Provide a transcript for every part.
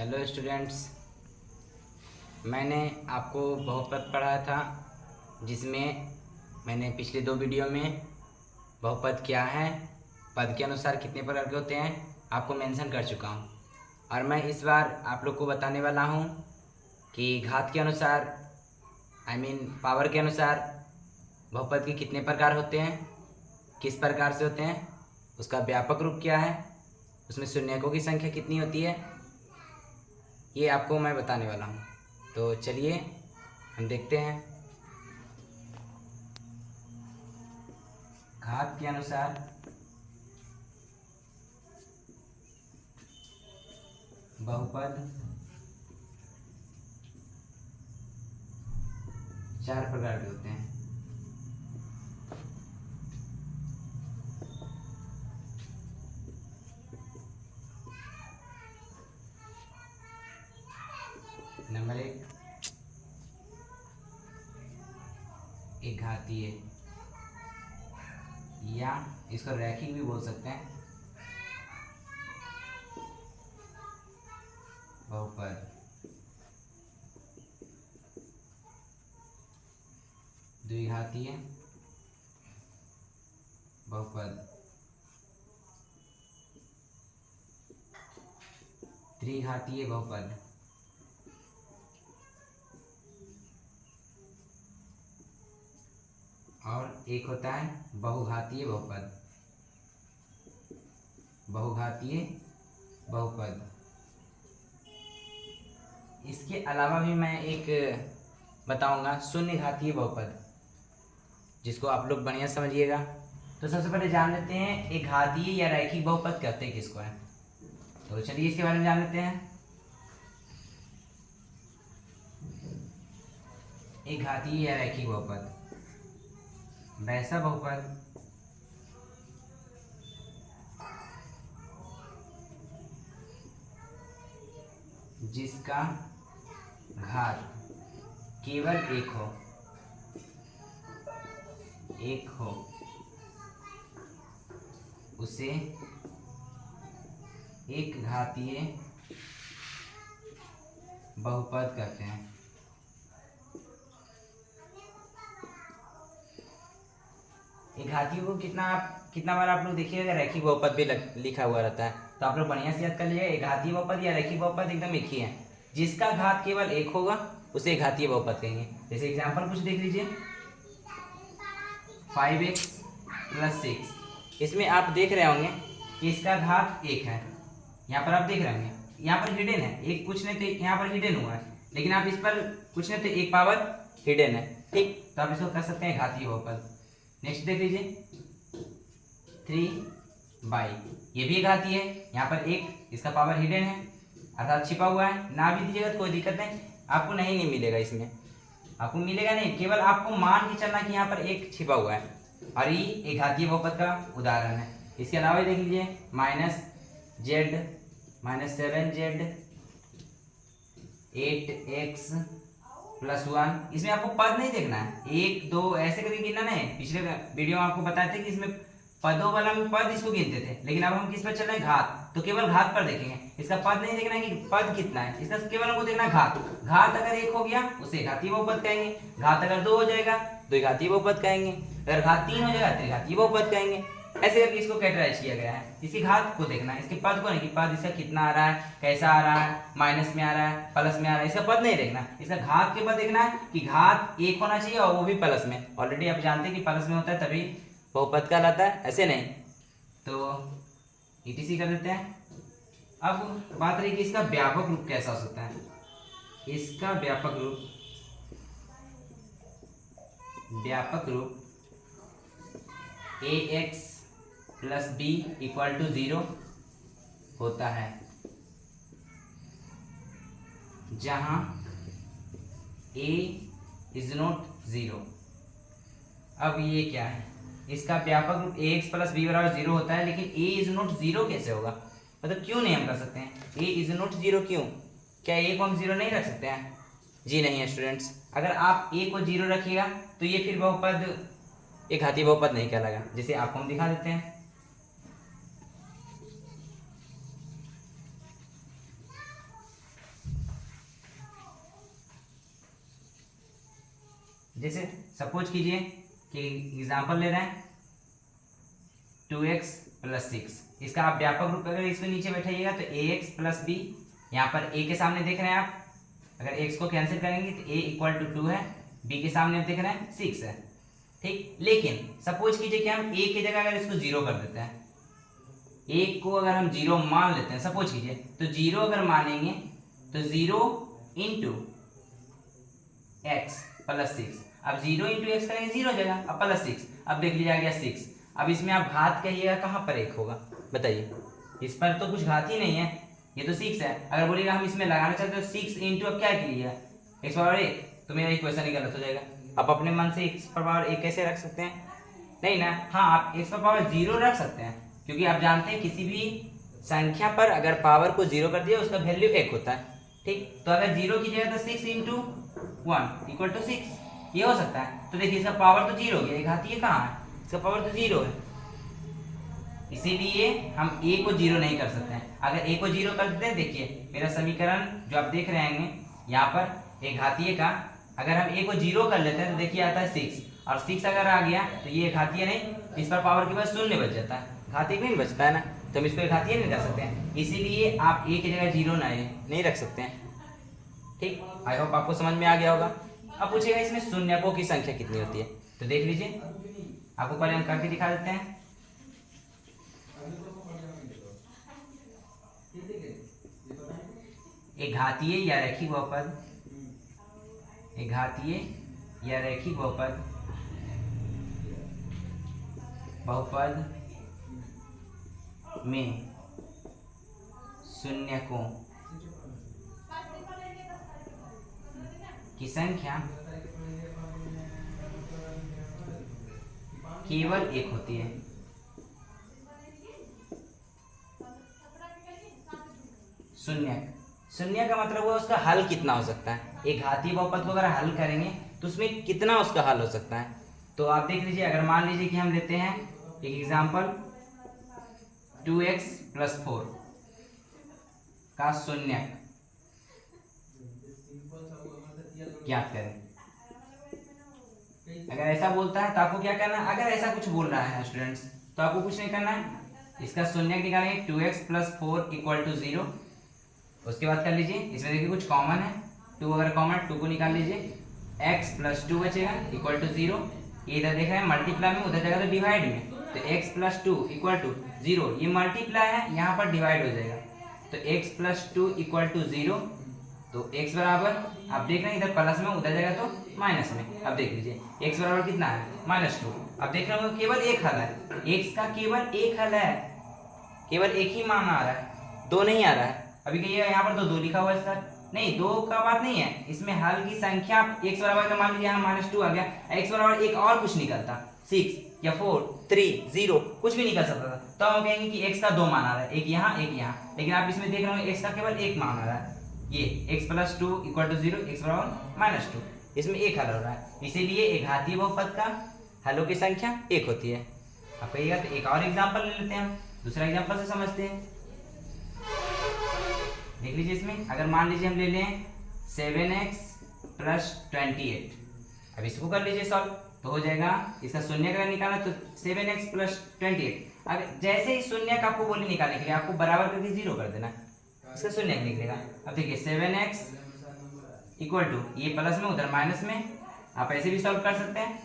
Hello students, मैंने आपको बहुपद पढ़ाया था जिसमें मैंने पिछले 2 वीडियो में बहुपद क्या है, पद के अनुसार कितने प्रकार के होते हैं आपको मेंशन कर चुका हूँ। और मैं इस बार आप लोग को बताने वाला हूँ कि घात के अनुसार पावर के अनुसार बहुपद के कितने प्रकार होते हैं, किस प्रकार से होते हैं, उसका व्यापक रूप क्या है, उसमें शून्यकों की संख्या कितनी होती है, ये आपको मैं बताने वाला हूँ। तो चलिए हम देखते हैं। घात के अनुसार बहुपद 4 प्रकार के होते हैं। नंबर 1, एक घातीय, या इसको रैखिक भी बोल सकते हैं, बहुपद। द्विघातीय बहुपद, त्रिघातीय बहुपद, और एक होता है बहुघातीय बहुपद। बहुघातीय बहुपद। इसके अलावा भी मैं एक बताऊंगा शून्य घातीय बहुपद, जिसको आप लोग बढ़िया समझिएगा। तो सबसे पहले जान लेते हैं एक घातीय या रैखिक बहुपद कहते हैं किसको है। तो चलिए इसके बारे में जान लेते हैं। एक घातीय या रैखिक बहुपद वैसा बहुपद जिसका घात केवल एक हो उसे एक घातीय बहुपद कहते हैं। एक घातीय को कितना बार आप लोग देखिएगा रैखिक बहुपद भी लिखा हुआ रहता है, तो आप लोग बढ़िया से याद कर लीजिए। एक घातीय बहुपद या रैखिक बहुपद एकदम एक ही है। जिसका घात केवल एक होगा उसे घातीय बहुपद कहेंगे। जैसे एग्जांपल कुछ देख लीजिए, 5x + 6। इसमें आप देख रहे होंगे कि इसका घात 1 है। यहाँ पर आप देख रहे होंगे, यहाँ पर हिडन है, एक कुछ नहीं तो यहाँ पर हिडन हुआ है, लेकिन आप इस पर कुछ नहीं तो एक पावर हिडन है, ठीक। तो आप इसको कर सकते हैं घातीय बहुपद। नेक्स्ट देख लीजिए, 3/, ये भी घातीय है। यहाँ पर एक इसका पावर हिडन है, अर्थात छिपा हुआ है। ना भी दीजिएगा तो कोई दिक्कत नहीं, आपको नहीं मिलेगा, इसमें आपको मिलेगा नहीं, केवल आपको मान के चलना कि यहाँ पर एक छिपा हुआ है। और ये एक घातीय बहुपद का उदाहरण है। इसके अलावा देख लीजिए, -z -7z 8x + 1। इसमें आपको पद नहीं देखना है, 1 2 ऐसे करके गिनना नहीं। पिछले वीडियो में आपको बताए थे कि इसमें पदों वाला में पद इसको गिनते थे, लेकिन अब हम किस पर चल रहे हैं, घात। तो केवल घात पर देखेंगे, इसका पद नहीं देखना है कि पद कितना है, इसका केवल हमको देखना है घात। घात अगर 1 हो गया उसे घातीय बहुपद कहेंगे, घात अगर 2 हो जाएगा द्विघातीय बहुपद कहेंगे, अगर घात 3 हो जाएगा त्रिघातीय बहुपद कहेंगे। ऐसे करके इसको कैटेगराइज किया गया है। इसकी घात को देखना है, इसके पद को नहीं कि पद इसका कितना आ रहा है, कैसा आ रहा है, माइनस में आ रहा है, प्लस में आ रहा है, इसका पद नहीं देखना। इसका घात के पद देखना है कि घात 1 होना चाहिए और वो भी प्लस में। ऑलरेडी आप जानते हैं कि प्लस में होता है तभी बहुपद कहलाता है, ऐसे नहीं। तो ETC कर देते हैं। अब बात रही कि इसका व्यापक रूप कैसा हो सकता है। इसका व्यापक रूप ax + b = 0 होता है, जहां a is not 0। अब ये क्या है, इसका व्यापक रूप ax + b = 0 होता है, लेकिन a is not 0 कैसे होगा, मतलब क्यों नहीं हम कर सकते हैं a is not 0, क्यों, क्या a को हम 0 नहीं रख सकते हैं? जी नहीं है स्टूडेंट्स, अगर आप a को 0 रखिएगा तो ये फिर बहुपद एक घातीय बहुपद नहीं कहलाएगा। जैसे आपको हम दिखा देते हैं, जैसे सपोज कीजिए कि एग्जाम्पल ले रहे हैं 2x + 6, इसका आप व्यापक रूप अगर इसको नीचे बैठाइएगा तो ax + b, यहाँ पर a के सामने देख रहे हैं आप, अगर x को कैंसिल करेंगे तो a = 2 है, b के सामने आप देख रहे हैं 6 है, ठीक। लेकिन सपोज कीजिए कि हम a की जगह अगर इसको 0 कर देते हैं, a को अगर हम 0 मान लेते हैं सपोज कीजिए, तो 0 अगर मानेंगे तो 0 × x + 6, अब 0 × x करेंगे 0 जगह, अब +6, अब देख लीजिए आ गया 6। अब इसमें आप घात कहिएगा कहाँ पर 1 होगा बताइए, इस पर तो कुछ घात ही नहीं है, ये तो 6 है। अगर बोलिएगा हम इसमें लगाना चाहते हैं तो 6 × अब क्या कीजिएगा x⁻1, तो मेरा इक्वेशन ही गलत हो जाएगा। आप अपने मन से x⁻1 कैसे रख सकते हैं, नहीं ना, हाँ आप x⁻0 रख सकते हैं, क्योंकि आप जानते हैं किसी भी संख्या पर अगर पावर को 0 कर दिया उसका वैल्यू 1 होता है, ठीक। तो अगर 0 की जगह तो 6 × 1 = 6, ये हो सकता है। तो देखिए इसका पावर तो 0 हो गया, एक घातीय कहाँ है, इसका पावर तो 0 है, इसीलिए हम a को 0 नहीं कर सकते हैं। अगर a को 0 कर देते हैं, देखिए मेरा समीकरण जो आप देख रहे हैं यहाँ पर एक घातीय का, अगर हम a को 0 कर लेते हैं तो देखिए आता है 6, और 6 अगर आ गया तो ये घातीय नहीं, इस पर पावर के बाद 0 बच जाता है, घातीय नहीं बचता है ना, तो हम इसको घातीय नहीं कर सकते हैं, इसीलिए आप a की जगह 0 नहीं रख सकते हैं, ठीक। आई होप आपको समझ में आ गया होगा। अब पूछेगा इसमें शून्यकों की संख्या कितनी होती है, तो देख लीजिए, आपको पहले हम करके दिखा देते हैं। एक घातीय या रैखिक बहुपद, एक घातीय या रैखिक बहुपद में शून्यकों की संख्या केवल 1 होती है। शून्य का मतलब हुआ उसका हल कितना हो सकता है, एक घातीय बहुपद को अगर हल करेंगे तो उसमें कितना उसका हल हो सकता है। तो आप देख लीजिए, अगर मान लीजिए कि हम लेते हैं एक एग्जांपल 2x + 4 का शून्यक ज्ञात करें। अगर ऐसा बोलता है तो आपको क्या करना है, अगर ऐसा कुछ बोल रहा है स्टूडेंट्स तो आपको कुछ नहीं करना है, इसका शून्यक निकालेंगे 2x + 4 = 0। उसके बाद कर लीजिए, इसमें देखिए कुछ कॉमन है, 2 अगर कॉमन है 2 को निकाल लीजिए, x + 2 बचेगा = 0। ये इधर देख रहे हैं मल्टीप्लाई में, उधर जगह तो डिवाइड में, तो x + 2 = 0, ये मल्टीप्लाई है यहाँ पर डिवाइड हो जाएगा, तो x + 2 = 0। तो x बराबर, आप देख रहे हैं इधर प्लस में उधर जगह तो माइनस में, अब देख लीजिए x बराबर कितना है -2। अब देख रहे हो केवल एक हल है, x का केवल एक हल है, केवल एक ही मान आ रहा है, 2 नहीं आ रहा है। अभी कहिए यहाँ पर तो 2 लिखा हुआ है सर, नहीं 2 का बात नहीं है, इसमें हल की संख्या x बराबर का मान लीजिए यहाँ -2 आ गया, x बराबर एक और कुछ निकलता 6 या 4 3 0 कुछ भी निकल सकता था, तो हम कहेंगे कि x का 2 मान आ रहा है, एक यहाँ एक यहाँ, लेकिन आप इसमें देख रहे हो x का केवल एक मान आ रहा है, ये x + 2 = 0, x बराबर -2, इसमें एक हल हो रहा है, इसीलिए एक घातीय बहुपद का हलों की संख्या 1 होती है। आप कहिएगा तो एक और एग्जांपल ले लेते हैं, हम दूसरा एग्जांपल से समझते हैं। देख लीजिए इसमें, अगर मान लीजिए हम ले लें 7x + 28, अब इसको कर लीजिए सॉल्व, तो हो जाएगा, इसका शून्य का निकालना तो 7x + 28, अगर जैसे ही शून्य का आपको बोली निकालने के लिए आपको बराबर करके 0 कर देना, इसका शून्य निकलेगा। अब देखिए 7x = ये प्लस में उधर माइनस में, आप ऐसे भी सॉल्व कर सकते हैं।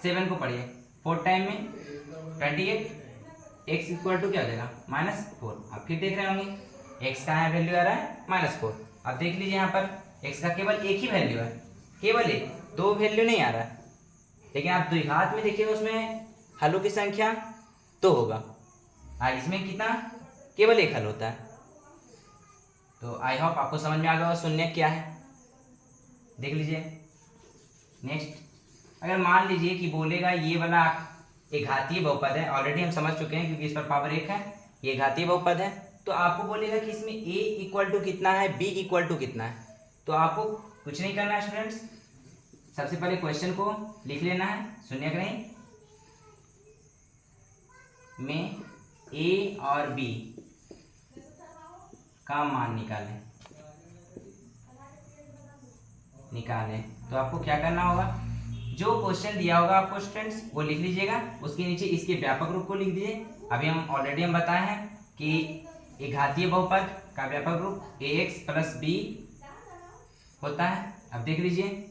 7 को पढ़िए 4 टाइम में 28, x = क्या हो जाएगा -4। आप फिर देख रहे होंगे x का यहाँ वैल्यू आ रहा है -4। अब देख लीजिए यहाँ पर x का केवल एक ही वैल्यू है, केवल एक, 2 वैल्यू नहीं आ रहा है, लेकिन आप द्विघात में देखिएगा उसमें हलों की संख्या 2 होगा, इसमें कितना केवल एक हल होता है। तो आई होप आपको समझ में आ गया शून्य क्या है। देख लीजिए नेक्स्ट, अगर मान लीजिए कि बोलेगा ये वाला एक घातीय बहुपद है, ऑलरेडी हम समझ चुके हैं क्योंकि इस पर पावर 1 है, ये घातीय बहुपद है, तो आपको बोलेगा कि इसमें a = कितना है, b = कितना है। तो आपको कुछ नहीं करना है स्टूडेंट्स, सबसे पहले क्वेश्चन को लिख लेना है, शून्यक नहीं, में a और b का मान निकालें। तो आपको क्या करना होगा, जो क्वेश्चन दिया होगा आपको स्टूडेंट्स वो लिख लीजिएगा, उसके नीचे इसके व्यापक रूप को लिख दीजिए। अभी हम ऑलरेडी बताए हैं कि एक घातीय बहुपद का व्यापक रूप ax प्लस b होता है। अब देख लीजिए,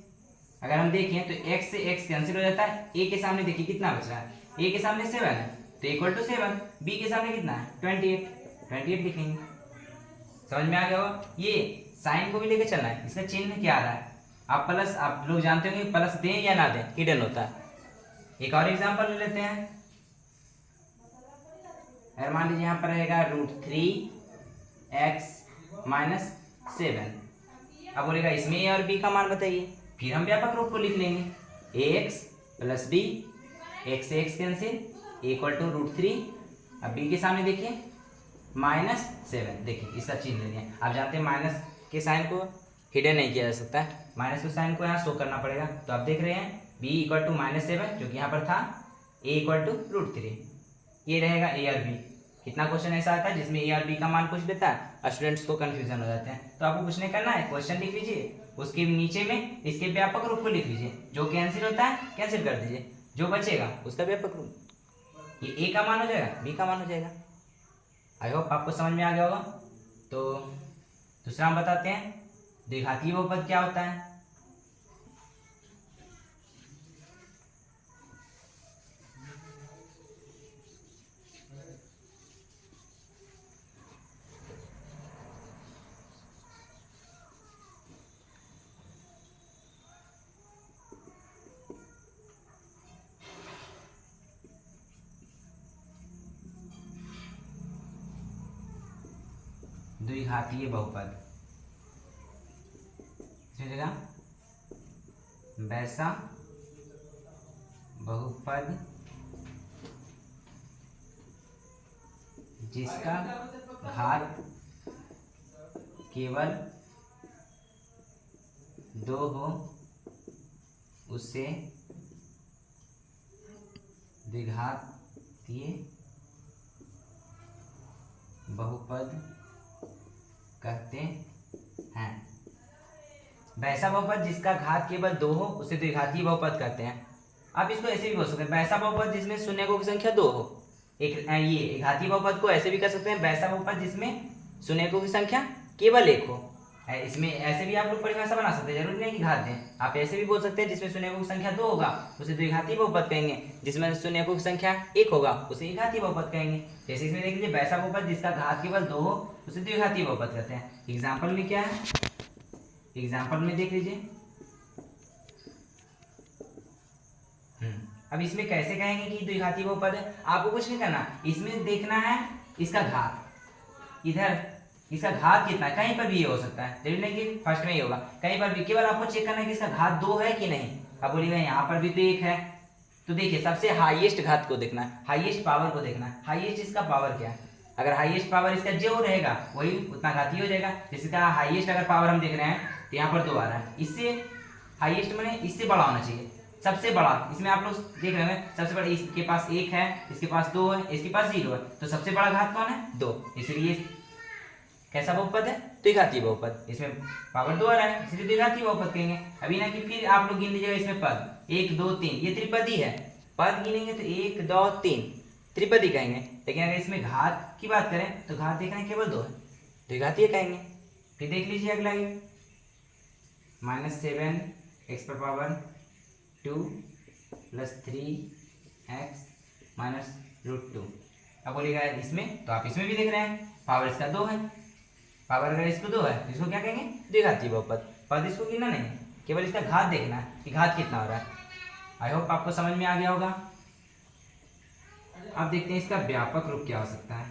अगर हम देखें तो x से x कैंसिल हो जाता है, a के सामने देखिए कितना बच रहा है, a के सामने 7 है तो इक्वल टू 7, b के सामने कितना है 28 लिखेंगे। समझ में आ गया होगा। ये साइन को भी लेके चलना है, इसका चिन्ह क्या आ रहा है, आप प्लस, आप लोग जानते होंगे प्लस दें या ना दें हिडन होता है। एक और एग्जांपल ले लेते हैं, अगर मान लीजिए यहाँ पर रहेगा √3x माइनस 7। अब बोलेगा इसमें a और b का मान बताइए, फिर हम व्यापक रूप को लिख लेंगे ax प्लस b, x से x कैंसिल इक्वल टू √3। अब b के सामने देखिए माइनस 7, देखिए इसका चिन्ह ले लिया। आप जानते हैं माइनस के साइन को हिडन नहीं किया जा सकता है, माइनस के साइन को यहाँ शो करना पड़ेगा। तो आप देख रहे हैं b इक्वल टू -7 जो कि यहाँ पर था, a इक्वल टू √3, ये रहेगा a और b। कितना क्वेश्चन ऐसा आता है जिसमें a और b का मान पूछ देता है, स्टूडेंट्स को कंफ्यूजन हो जाते हैं। तो आपको कुछ नहीं करना है, क्वेश्चन लिख लीजिए, उसके नीचे में इसके व्यापक रूप को लिख लीजिए, जो कैंसिल होता है कैंसिल कर दीजिए, जो बचेगा उसका व्यापक रूप, ये a का मान हो जाएगा, b का मान हो जाएगा। आई होप आपको समझ में आ गया होगा। तो दूसरा हम बताते हैं द्विघातीय बहुपद क्या होता है। द्विघातीय बहुपद जगह वैसा बहुपद जिसका घात केवल 2 हो उसे द्विघातीय बहुपद कहते हैं। वैसा बहुपद जिसका घात केवल 2 हो उसे द्विघातीय बहुपद कहते हैं। आप इसको ऐसे भी बोल सकते हैं, वैसा बहुपद जिसमें शून्यकों की संख्या 2 हो। ये घातीय बहुपद को ऐसे भी कर सकते हैं, वैसा बहुपद जिसमें शून्यकों की संख्या केवल 1 हो। इसमें ऐसे भी आप लोग परिभाषा बना सकते हैं, जरूरी नहीं कि घात दें, आप ऐसे भी बोल सकते हैं जिसमें शून्यकों की संख्या 2 होगा उसे द्विघातीय बहुपद कहेंगे, जिसमें शून्यकों की संख्या 1 होगा उसे एकघातीय बहुपद कहेंगे। जैसे इसमें देख लीजिए, वैसा बहुपद जिसका घात केवल 2 हो उसे द्विघातीय बहुपद कहते हैं। एग्जाम्पल में क्या है, एग्जाम्पल में देख लीजिए। अब इसमें कैसे कहेंगे कि द्विघातीय बहुपद है, आपको कुछ नहीं करना, इसमें देखना है इसका घात, इधर इसका घात कितना है, कहीं पर भी ये हो सकता है, जरूरी नहीं कि फर्स्ट में ही होगा, कहीं पर भी, केवल आपको चेक करना है कि इसका घात 2 है कि नहीं। अब बोलिएगा यहाँ पर भी तो 1 है, तो देखिए सबसे हाईएस्ट घात को देखना है, हाईएस्ट पावर को देखना है, हाईएस्ट इसका पावर क्या है। अगर हाईएस्ट पावर इसका जो रहेगा वही उतना घातीय हो जाएगा। जिसका हाईएस्ट अगर पावर हम देख रहे हैं तो यहाँ पर 2 आ रहा है, इससे हाईएस्ट मैंने इससे बड़ा होना चाहिए, सबसे बड़ा। इसमें आप लोग देख रहे हैं सबसे बड़ा, इसके पास 1 है, इसके पास 2 है, इसके पास 0 है, तो सबसे बड़ा घात कौन है 2, इसलिए कैसा बहुपद है द्विघातीय बहुपद। इसमें पावर 2 आ रहा है इसलिए द्विघातीय बहुपद कहेंगे। अभी ना कि फिर आप लोग गिन लीजिएगा इसमें पद 1 2 3, ये त्रिपदी है, पद गिनेंगे तो 1 2 3 त्रिपदी कहेंगे। लेकिन अगर इसमें घात की बात करें तो घात देखना केवल 2 है, द्विघातीय कहेंगे। फिर देख लीजिए अगला -7x⁻² + 3x -√2। अब बोलिएगा इसमें, तो आप इसमें भी देख रहे हैं पावर इसका 2 है, पावर अगर इसको 2 है तो इसको क्या कहेंगे द्विघातीय बहुपद। पद इसको गिनना नहीं, केवल इसका घात देखना है कि घात कितना हो रहा है। आई होप आपको समझ में आ गया होगा। अब देखते हैं इसका व्यापक रूप क्या हो सकता है।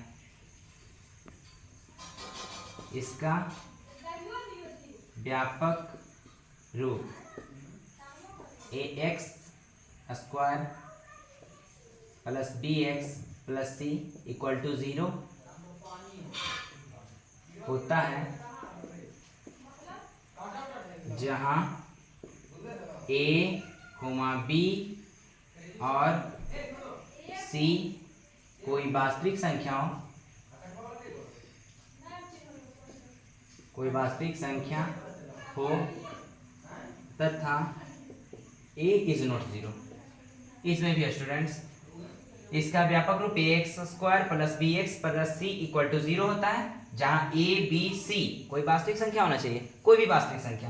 इसका व्यापक रूप ax² + bx + c = 0 होता है जहां a, b और c कोई वास्तविक संख्या हो तथा ए इज नॉट जीरो। इसमें भी स्टूडेंट्स इसका व्यापक रूप ax² plus bx plus c equal to 0 होता है, जहां a b c कोई वास्तविक संख्या होना चाहिए, कोई भी वास्तविक संख्या,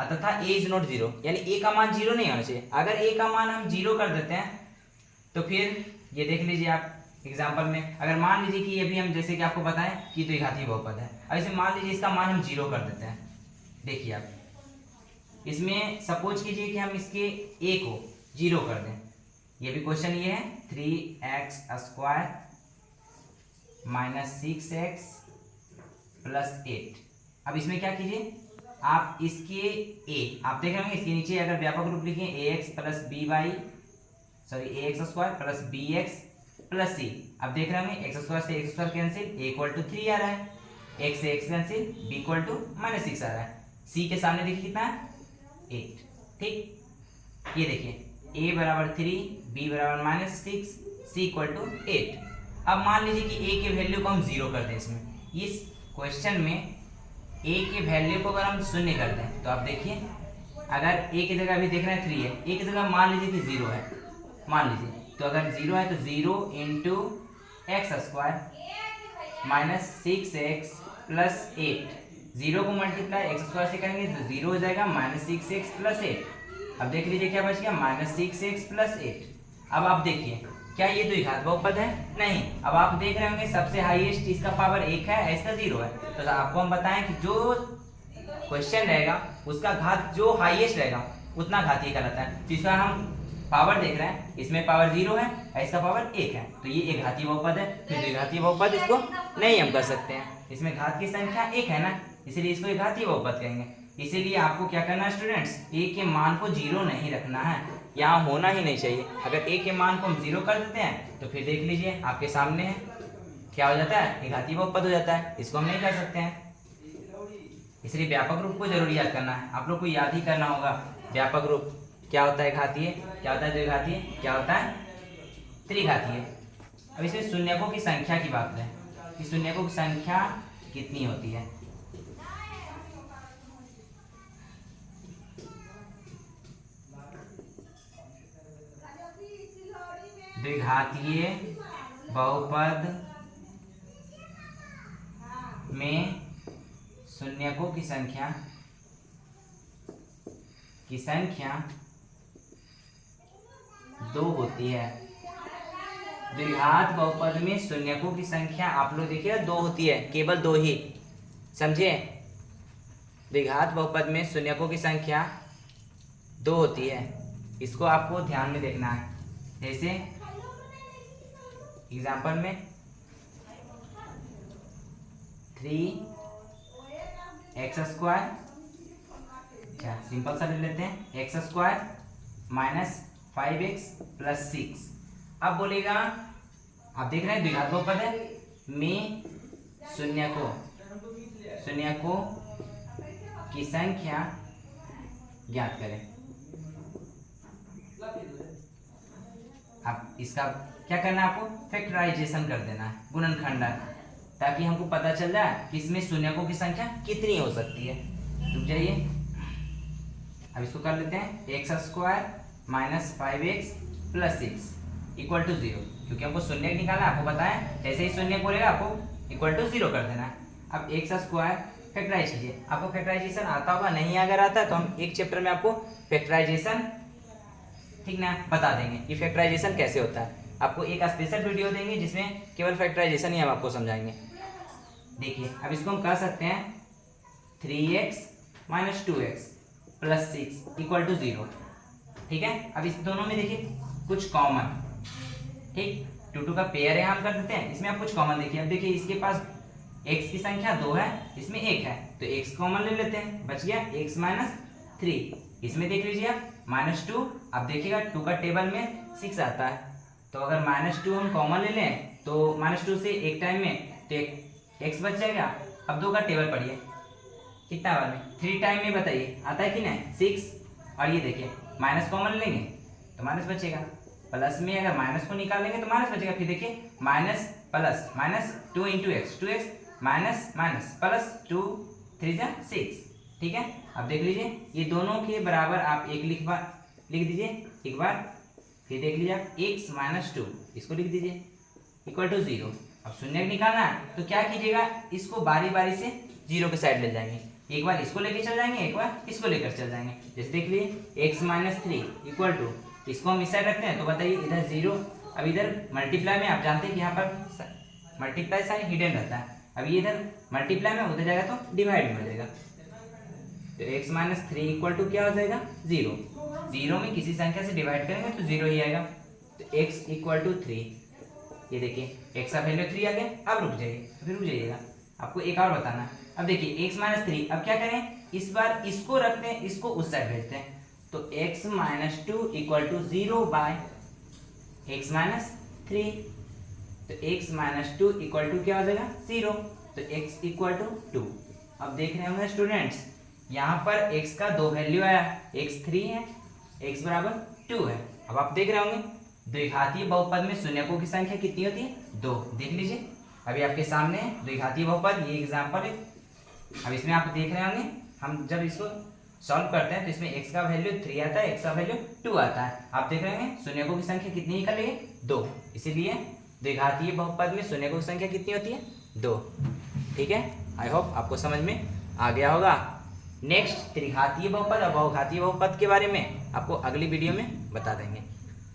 तथा a इज नॉट जीरो, यानी a का मान जीरो नहीं होना चाहिए। अगर a का मान हम जीरो कर देते हैं तो फिर ये देख लीजिए आप एग्जाम्पल में, अगर मान लीजिए कि ये भी हम जैसे कि आपको बताएं कि द्विघाती बहुपद है, अब इसे मान लीजिए इसका मान हम जीरो कर देते हैं। देखिए आप इसमें सपोज कीजिए कि हम इसके a को जीरो कर दें, ये भी क्वेश्चन ये है 3x² माइनस 6x प्लस 8। अब इसमें क्या कीजिए आप इसके a, आप देख रहे होंगे इसके नीचे अगर व्यापक रूप लिखें ax plus ax² plus bx plus c, अब देख रहे होंगे x² से x² cancel, a equal to 3 आ रहा है, x से x cancel, b equal to -6 आ रहा है, c के सामने देखिए कितना है 8। ठीक, ये देखिए a बराबर 3, b बराबर -6, c इक्वल टू 8। अब मान लीजिए कि a के वैल्यू को हम जीरो कर दें, इसमें इस क्वेश्चन में a के वैल्यू को अगर हम शून्य कर दें तो आप देखिए अगर a की जगह अभी देख रहे हैं 3 है, a की जगह मान लीजिए कि 0 है, मान लीजिए तो अगर 0 है तो 0 into x² minus 6x plus 8, 0 को मल्टीप्लाई x² से करेंगे तो 0 हो जाएगा -6x प्लस 8। अब देख लीजिए क्या बच गया -6x प्लस 8। अब आप देखिए क्या ये द्विघात बहुपद है? नहीं। अब आप देख रहे होंगे सबसे हाईएस्ट इसका पावर 1 है, इसका 0 है, तो आपको हम बताएं कि जो क्वेश्चन रहेगा उसका घात जो हाईएस्ट रहेगा उतना घातीय कहलाता है। तो इसका हम पावर देख रहे हैं, इसमें पावर 0 है, इसका पावर 1 है, तो ये एक घातीय बहुपद है। फिर द्विघातीय बहुपद इसको नहीं हम कर सकते हैं, इसमें घात की संख्या 1 है ना, इसलिए इसको एक घातीय बहुपद कहेंगे। इसीलिए आपको क्या करना है स्टूडेंट्स, a के मान को 0 नहीं रखना है, यहाँ होना ही नहीं चाहिए। अगर a के मान को हम 0 कर देते हैं तो फिर देख लीजिए आपके सामने है क्या हो जाता है, एक घातीय बहुपद हो जाता है, इसको हम नहीं कर सकते हैं। इसलिए व्यापक रूप को जरूर याद करना है, आप लोग को याद ही करना होगा व्यापक रूप क्या होता है, घातीय क्या होता है, द्विघातीय क्या होता है, त्रिघातीय। अब इसमें शून्यकों की संख्या की बात है कि शून्यकों की संख्या कितनी होती है। द्विघातीय बहुपद में शून्यकों की संख्या दो होती है। द्विघात बहुपद में शून्यकों की संख्या आप लोग देखिए 2 होती है, केवल 2 ही, समझे। द्विघात बहुपद में शून्यकों की संख्या 2 होती है, इसको आपको ध्यान में देखना है। जैसे एग्जाम्पल में 3x², अच्छा सिंपल सा ले लेते हैं, x² माइनस 5x प्लस 6। अब बोलेगा आप देख रहे हैं द्विघात बहुपद है में शून्यकों की संख्या ज्ञात करें। अब इसका क्या करना है, आपको फैक्टराइजेशन कर देना है, गुणनखंडन, ताकि हमको पता चल जाए कि इसमें शून्यकों की संख्या कितनी हो सकती है। रुक जाइए, अब इसको कर लेते हैं x² minus 5x plus 6 equal to 0, क्योंकि हमको शून्य निकालना है, आपको पता है जैसे ही शून्य बोलेगा आपको इक्वल टू 0 कर देना है। अब x² फैक्टराइज कीजिए, आपको फैक्टराइजेशन आता होगा, नहीं अगर आता है तो हम एक चैप्टर में आपको फैक्टराइजेशन ठीक ना बता देंगे कि फैक्टराइजेशन कैसे होता है। आपको एक स्पेशल वीडियो देंगे जिसमें केवल फैक्टराइजेशन ही हम आपको समझाएंगे। देखिए अब इसको हम कह सकते हैं 3x minus 2x plus 6 equal to 0, ठीक है। अब इस दोनों में देखिए कुछ कॉमन, ठीक, 2 का पेयर है, हम कर देते हैं, इसमें आप कुछ कॉमन देखिए। अब देखिए इसके पास x की संख्या 2 है, इसमें 1 है, तो x कॉमन ले लेते हैं, बच गया x माइनस 3। इसमें देख लीजिए आप -2, अब देखिएगा 2 का टेबल में 6 आता है, तो अगर -2 हम कॉमन ले लें तो -2 से एक टाइम में तो x बच जाएगा। अब 2 का टेबल पढ़िए कितना बार में, 3 टाइम में बताइए आता है कि नहीं 6। और ये देखिए माइनस कॉमन लेंगे तो माइनस बचेगा, प्लस में अगर माइनस को निकालेंगे तो माइनस बचेगा। फिर देखिए minus plus minus 2 into x, 2x minus minus plus 2 3 6, ठीक है। अब देख लीजिए ये दोनों के बराबर आप एक लिख दीजिए एक बार, फिर देख लीजिए आप x माइनस 2 इसको लिख दीजिए इक्वल टू 0। अब शून्य निकालना है तो क्या कीजिएगा, इसको बारी बारी से 0 के साइड ले जाएंगे, एक बार इसको लेके चल जाएंगे, एक बार इसको लेकर चल जाएंगे। जैसे देख लीजिए x माइनस 3 इक्वल टू, इसको हम इस साइड रखते हैं तो बताइए इधर 0, अब इधर मल्टीप्लाई में आप जानते हैं कि यहाँ पर मल्टीप्लाई साइन हिडन रहता है, अब ये इधर मल्टीप्लाई में उधर जाएगा तो डिवाइड में हो जाएगा, तो x माइनस 3 इक्वल टू क्या हो जाएगा 0। 0 में किसी संख्या से डिवाइड करेंगे तो 0 ही आएगा, तो x इक्वल टू 3, ये देखिए x का वैल्यू 3 आ गया। अब रुक जाइएगा, आपको एक और बताना है। अब देखिए x माइनस 3, अब क्या करें, इस बार इसको रखते हैं, इसको उस साइड भेजते हैं, तो x minus 2 equal to 0 by x minus 3, तो x माइनस 2 इक्वल टू क्या हो जाएगा 0, तो x इक्वल टू 2। अब देख रहे होंगे स्टूडेंट्स, यहाँ पर x का दो वैल्यू आया, x 3 है, x बराबर 2 है। अब आप देख रहे होंगे द्विघातीय बहुपद में शून्यकों की संख्या कितनी होती है, 2। देख लीजिए अभी आपके सामने है द्विघातीय बहुपद, ये एग्जांपल है। अब इसमें आप देख रहे होंगे, हम जब इसको सॉल्व करते हैं तो इसमें x का वैल्यू 3 आता है, x का वैल्यू 2 आता है। आप देख रहे हैं शून्यकों की संख्या कितनी निकलेगी, 2, इसीलिए द्विघातीय बहुपद में शून्यकों की संख्या कितनी होती है, 2। ठीक है, आई होप आपको समझ में आ गया होगा। नेक्स्ट त्रिघातीय बहुपद और बहुघातीय बहुपद के बारे में आपको अगली वीडियो में बता देंगे।